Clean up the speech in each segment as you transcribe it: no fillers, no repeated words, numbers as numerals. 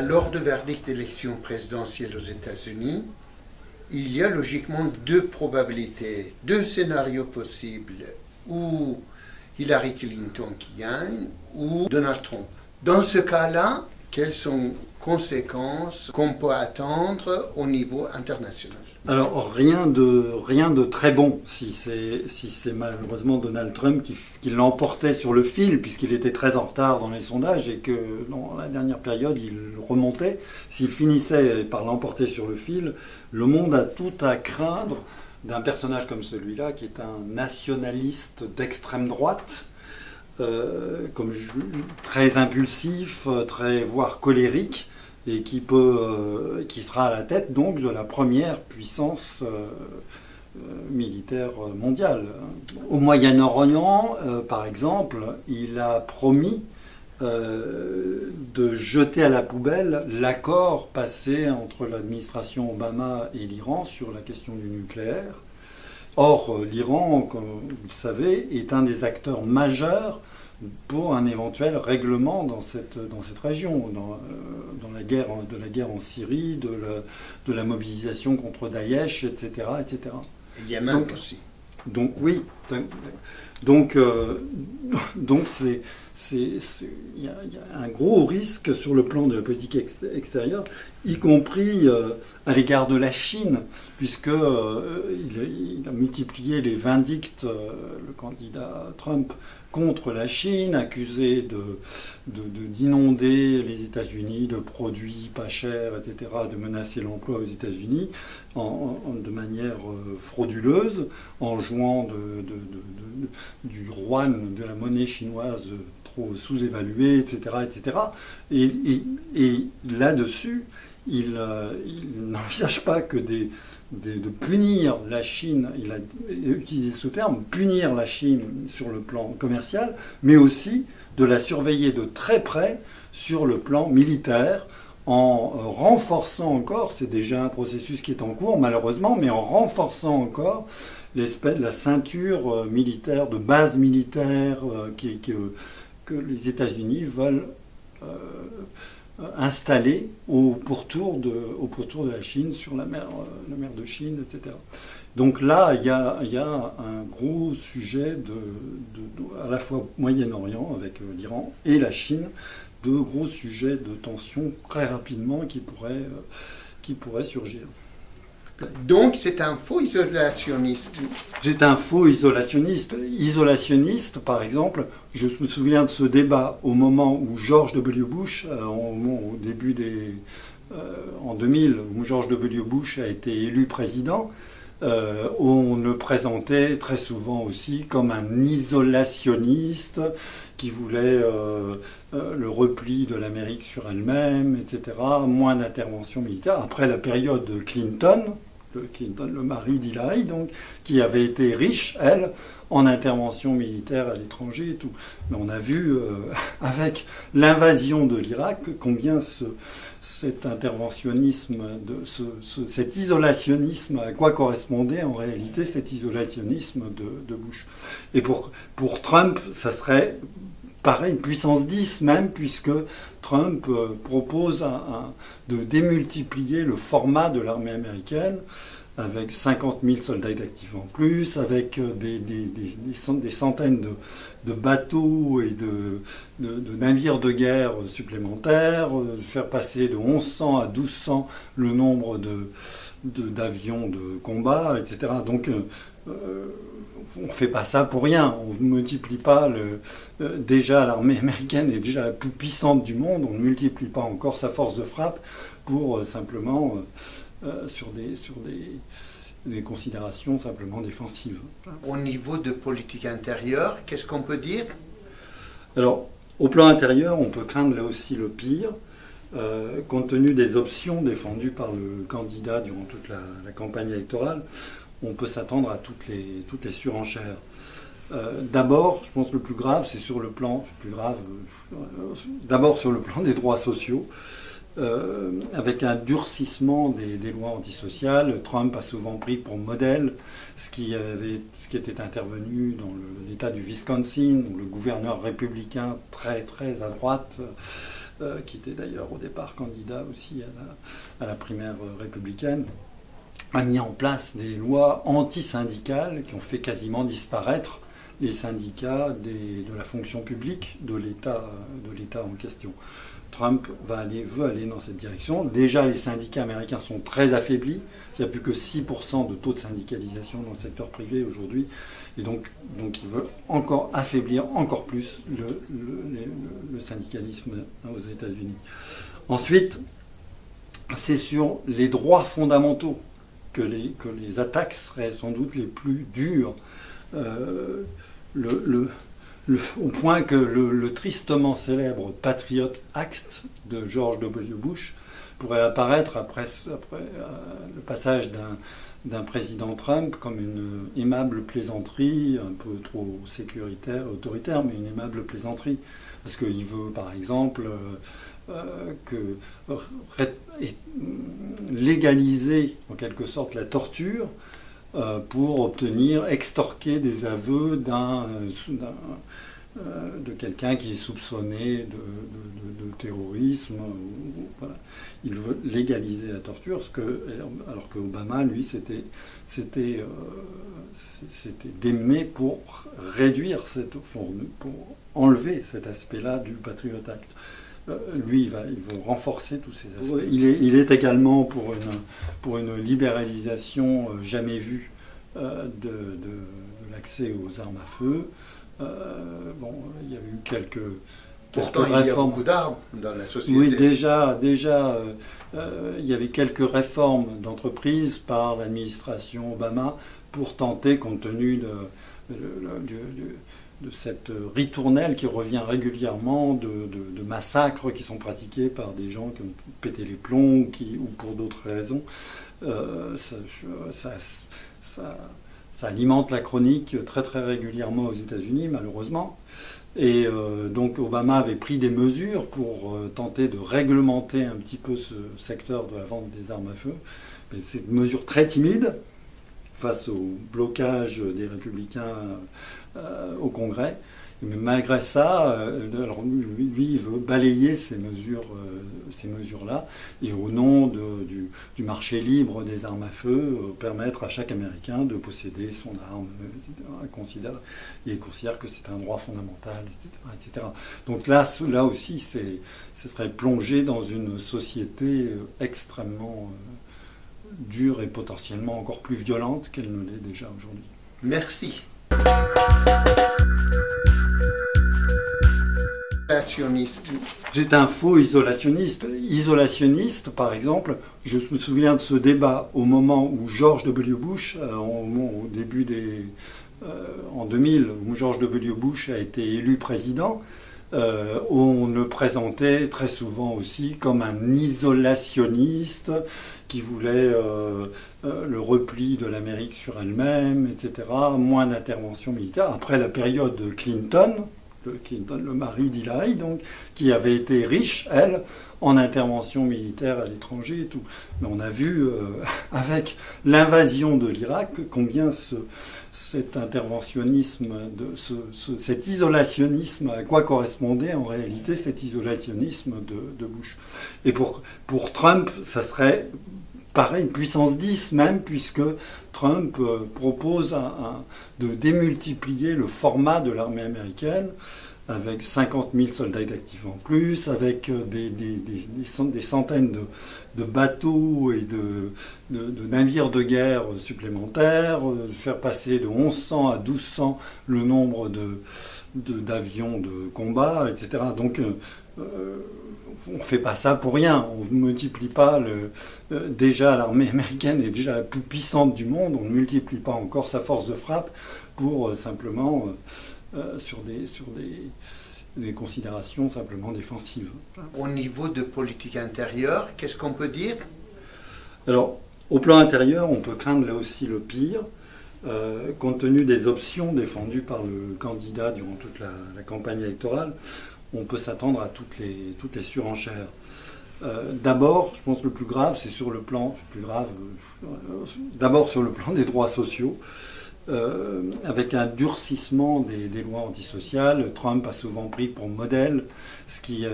lors du verdict d'élection présidentielle aux États-Unis, il y a logiquement deux probabilités, deux scénarios possibles, où Hillary Clinton qui gagne ou Donald Trump. Dans ce cas-là, quelles sont les conséquences qu'on peut attendre au niveau international? Alors rien de très bon si c'est malheureusement Donald Trump qui l'emportait sur le fil, puisqu'il était très en retard dans les sondages et que dans la dernière période il remontait. S'il finissait par l'emporter sur le fil, le monde a tout à craindre d'un personnage comme celui-là, qui est un nationaliste d'extrême droite, très impulsif, voire colérique, et qui sera à la tête donc de la première puissance militaire mondiale. Au Moyen-Orient, par exemple, il a promis de jeter à la poubelle l'accord passé entre l'administration Obama et l'Iran sur la question du nucléaire. Or, l'Iran, comme vous le savez, est un des acteurs majeurs pour un éventuel règlement dans cette région, dans la guerre en Syrie, de la mobilisation contre Daesh, etc. etc. Il y a même aussi. Donc oui, donc il y a un gros risque sur le plan de la politique extérieure, y compris à l'égard de la Chine, puisque il a multiplié les vindictes, le candidat Trump, contre la Chine, accusé d'inonder les États-Unis de produits pas chers, etc., de menacer l'emploi aux États-Unis de manière frauduleuse, en jouant du yuan, de la monnaie chinoise trop sous-évaluée, etc., etc. Et là-dessus, il n'envisage pas que de punir la Chine, il a utilisé ce terme, punir la Chine sur le plan commercial, mais aussi de la surveiller de très près sur le plan militaire, en renforçant encore, c'est déjà un processus qui est en cours malheureusement, mais en renforçant encore la ceinture militaire, de base militaire que les États-Unis veulent installé au pourtour de la Chine, sur la mer de Chine, etc. Donc là, il y a un gros sujet à la fois Moyen-Orient avec l'Iran et la Chine, de gros sujets de tension très rapidement qui pourraient surgir. Donc c'est un faux isolationniste. C'est un faux isolationniste. Isolationniste, par exemple, je me souviens de ce débat au moment où George W. Bush, au début en 2000, où George W. Bush a été élu président, on le présentait très souvent aussi comme un isolationniste qui voulait le repli de l'Amérique sur elle-même, etc., moins d'intervention militaire. Après la période Clinton, le mari d'Hillary, donc, qui avait été riche, elle, en intervention militaire à l'étranger et tout. Mais on a vu, avec l'invasion de l'Irak, combien cet interventionnisme, cet isolationnisme, à quoi correspondait en réalité cet isolationnisme de Bush. Et pour Trump, ça serait pareil, puissance 10 même, puisque Trump propose de démultiplier le format de l'armée américaine, avec 50 000 soldats d'actifs en plus, avec des centaines de bateaux et de navires de guerre supplémentaires, faire passer de 1100 à 1200 le nombre d'avions de combat, etc. Donc on ne fait pas ça pour rien. On ne multiplie pas déjà l'armée américaine est déjà la plus puissante du monde. On ne multiplie pas encore sa force de frappe pour simplement sur des considérations simplement défensives. Au niveau de politique intérieure, qu'est-ce qu'on peut dire? Alors, au plan intérieur, on peut craindre là aussi le pire. Compte tenu des options défendues par le candidat durant toute la campagne électorale, on peut s'attendre à toutes les surenchères. D'abord, je pense que le plus grave, c'est sur le plan d'abord sur le plan des droits sociaux, avec un durcissement des lois antisociales. Trump a souvent pris pour modèle ce qui était intervenu dans l'État du Wisconsin, où le gouverneur républicain très très à droite qui était d'ailleurs au départ candidat aussi à la primaire républicaine, a mis en place des lois anti-syndicales qui ont fait quasiment disparaître les syndicats de la fonction publique de l'État en question. Trump veut aller dans cette direction. Déjà, les syndicats américains sont très affaiblis. Il n'y a plus que 6% de taux de syndicalisation dans le secteur privé aujourd'hui. Et donc il veut encore affaiblir encore plus le syndicalisme aux États-Unis. Ensuite, c'est sur les droits fondamentaux que les attaques seraient sans doute les plus dures. Au point que le tristement célèbre Patriot Act de George W. Bush pourrait apparaître après le passage d'un président Trump comme une aimable plaisanterie, un peu trop sécuritaire, autoritaire, mais une aimable plaisanterie. Parce qu'il veut, par exemple, légaliser en quelque sorte la torture pour extorquer des aveux de quelqu'un qui est soupçonné de terrorisme. Voilà. Il veut légaliser la torture, alors qu'Obama, lui, c'était démené pour réduire pour enlever cet aspect-là du Patriot Act. Lui, ils vont renforcer tous ces aspects. Il est également pour une libéralisation jamais vue de l'accès aux armes à feu. Il y a eu quelques Pourtant, réformes. Il y a beaucoup d'armes dans la société. Oui, déjà, il y avait quelques réformes d'entreprise par l'administration Obama pour tenter, compte tenu de cette ritournelle qui revient régulièrement de massacres qui sont pratiqués par des gens qui ont pété les plombs ou pour d'autres raisons. Ça alimente la chronique très très régulièrement aux États-Unis, malheureusement. Et donc Obama avait pris des mesures pour tenter de réglementer un petit peu ce secteur de la vente des armes à feu. Mais c'est une mesure très timide face au blocage des républicains au Congrès. Mais malgré ça, alors lui, il veut balayer ces mesures-là, et au nom du marché libre des armes à feu, permettre à chaque Américain de posséder son arme, etc. Il considère que c'est un droit fondamental, etc. Donc là aussi, ce serait plongé dans une société extrêmement dure et potentiellement encore plus violente qu'elle ne l'est déjà aujourd'hui. Merci. C'est un faux isolationniste. Isolationniste, par exemple, je me souviens de ce débat au moment où George W. Bush, au début en 2000, où George W. Bush a été élu président, on le présentait très souvent aussi comme un isolationniste qui voulait le repli de l'Amérique sur elle-même, etc., moins d'intervention militaire. Après la période Clinton, le mari d'Hillary, donc, qui avait été riche, elle, en intervention militaire à l'étranger et tout. Mais on a vu, avec l'invasion de l'Irak, combien cet interventionnisme, cet isolationnisme, à quoi correspondait en réalité cet isolationnisme de Bush. Et pour Trump, ça serait pareil, puissance 10 même, puisque Trump propose de démultiplier le format de l'armée américaine avec 50 000 soldats d'actifs en plus, avec des centaines de bateaux et de navires de guerre supplémentaires, faire passer de 1100 à 1200 le nombre d'avions de combat, etc. Donc on ne fait pas ça pour rien. On ne multiplie pas déjà l'armée américaine est déjà la plus puissante du monde. On ne multiplie pas encore sa force de frappe pour simplement sur des considérations simplement défensives. Au niveau de politique intérieure, qu'est-ce qu'on peut dire? Alors, au plan intérieur, on peut craindre là aussi le pire. Compte tenu des options défendues par le candidat durant toute la campagne électorale, on peut s'attendre à toutes les surenchères. D'abord, je pense que le plus grave, c'est d'abord sur le plan des droits sociaux. avec un durcissement des lois antisociales. Trump a souvent pris pour modèle ce qui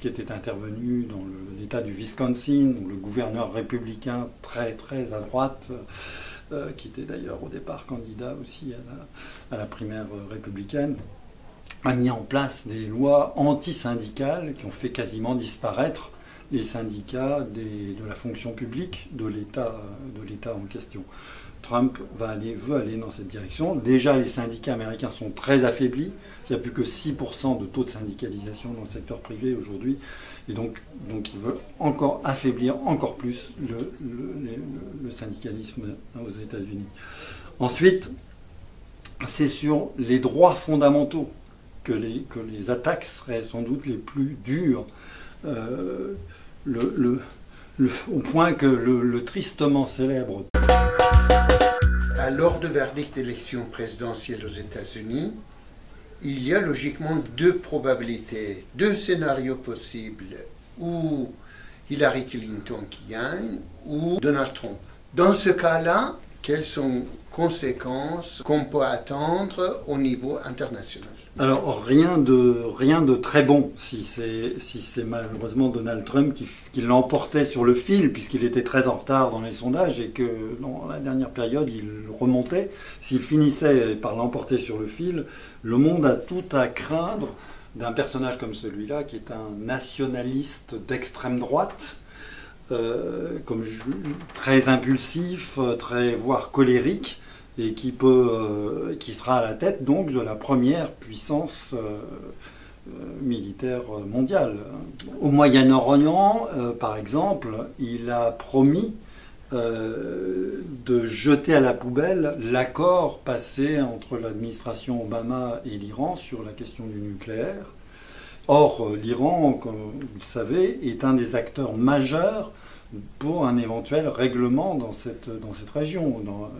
était intervenu dans l'État du Wisconsin, où le gouverneur républicain très très à droite, qui était d'ailleurs au départ candidat aussi à la primaire républicaine, a mis en place des lois antisyndicales qui ont fait quasiment disparaître les syndicats de la fonction publique de l'État en question. Trump veut aller dans cette direction. Déjà, les syndicats américains sont très affaiblis. Il n'y a plus que 6% de taux de syndicalisation dans le secteur privé aujourd'hui. Et donc il veut encore affaiblir encore plus le syndicalisme aux États-Unis. Ensuite, c'est sur les droits fondamentaux que les attaques seraient sans doute les plus dures. Au point que le tristement célèbre. Lors du verdict d'élection présidentielle aux États-Unis, il y a logiquement deux probabilités, deux scénarios possibles, où Hillary Clinton qui gagne ou Donald Trump. Dans ce cas-là, quelles sont les conséquences qu'on peut attendre au niveau international? Alors rien de très bon si c'est malheureusement Donald Trump qui l'emportait sur le fil, puisqu'il était très en retard dans les sondages et que dans la dernière période il remontait. S'il finissait par l'emporter sur le fil, le monde a tout à craindre d'un personnage comme celui-là, qui est un nationaliste d'extrême droite, très impulsif, voire colérique, et qui sera à la tête donc de la première puissance militaire mondiale. Au Moyen-Orient, par exemple, il a promis de jeter à la poubelle l'accord passé entre l'administration Obama et l'Iran sur la question du nucléaire. Or, l'Iran, comme vous le savez, est un des acteurs majeurs pour un éventuel règlement dans cette région, dans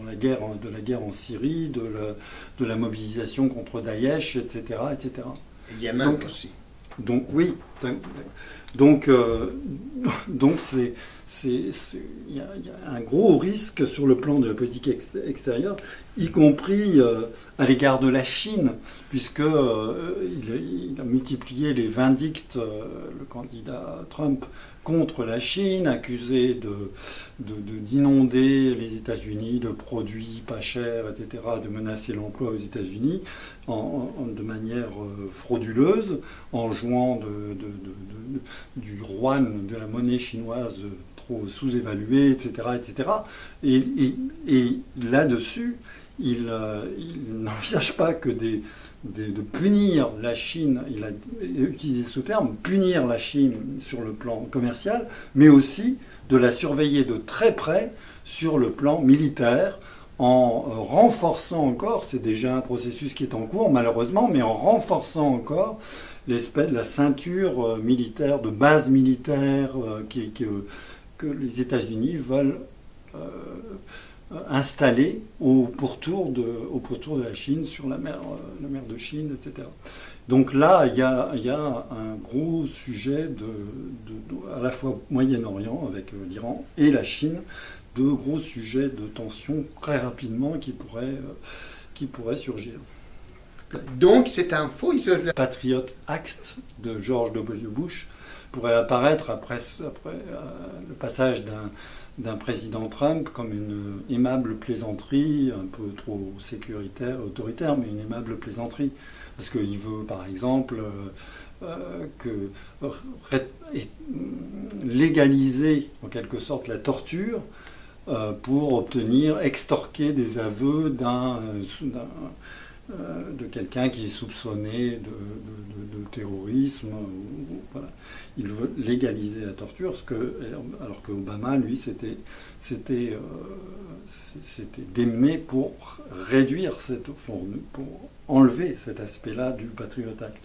la guerre en Syrie, de la mobilisation contre Daesh, etc. etc. Et Yémen aussi. Donc oui. Donc il y a un gros risque sur le plan de la politique extérieure, y compris à l'égard de la Chine, puisque il a multiplié les vindictes, le candidat Trump, contre la Chine, accusé d'inonder les États-Unis de produits pas chers, etc., de menacer l'emploi aux États-Unis de manière frauduleuse, en jouant du yuan, de la monnaie chinoise trop sous-évaluée, etc., etc. Et là-dessus, il n'envisage pas que de punir la Chine, il a utilisé ce terme, punir la Chine sur le plan commercial, mais aussi de la surveiller de très près sur le plan militaire, en renforçant encore, c'est déjà un processus qui est en cours malheureusement, mais en renforçant encore la ceinture militaire, de base militaire que les États-Unis veulent installé au pourtour de la Chine, sur la mer de Chine, etc. Donc là, il y a un gros sujet à la fois Moyen-Orient avec l'Iran et la Chine, de gros sujets de tension très rapidement qui pourraient surgir. Donc c'est un faux isolation. Patriot Act de George W. Bush pourrait apparaître après le passage d'un président Trump comme une aimable plaisanterie, un peu trop sécuritaire, autoritaire, mais une aimable plaisanterie. Parce qu'il veut, par exemple, légaliser, en quelque sorte, la torture pour extorquer des aveux de quelqu'un qui est soupçonné de terrorisme. Voilà. Il veut légaliser la torture, alors que Obama, lui, c'était démené pour réduire pour enlever cet aspect-là du Patriot Act.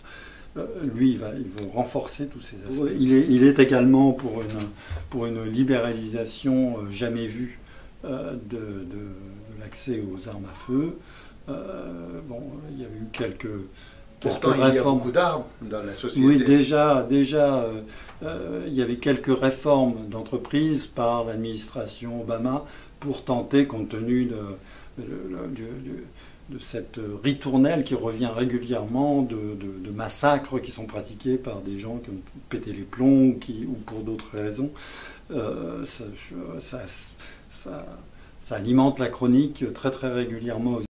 Lui, il veut renforcer tous ces aspects. Il est également pour une libéralisation jamais vue de l'accès aux armes à feu. Il y a eu quelques Pourtant, il y a beaucoup d'armes dans la société. Oui, déjà, il y avait quelques réformes d'entreprise par l'administration Obama pour tenter, compte tenu de cette ritournelle qui revient régulièrement de massacres qui sont pratiqués par des gens qui ont pété les plombs ou pour d'autres raisons. Ça alimente la chronique très très régulièrement.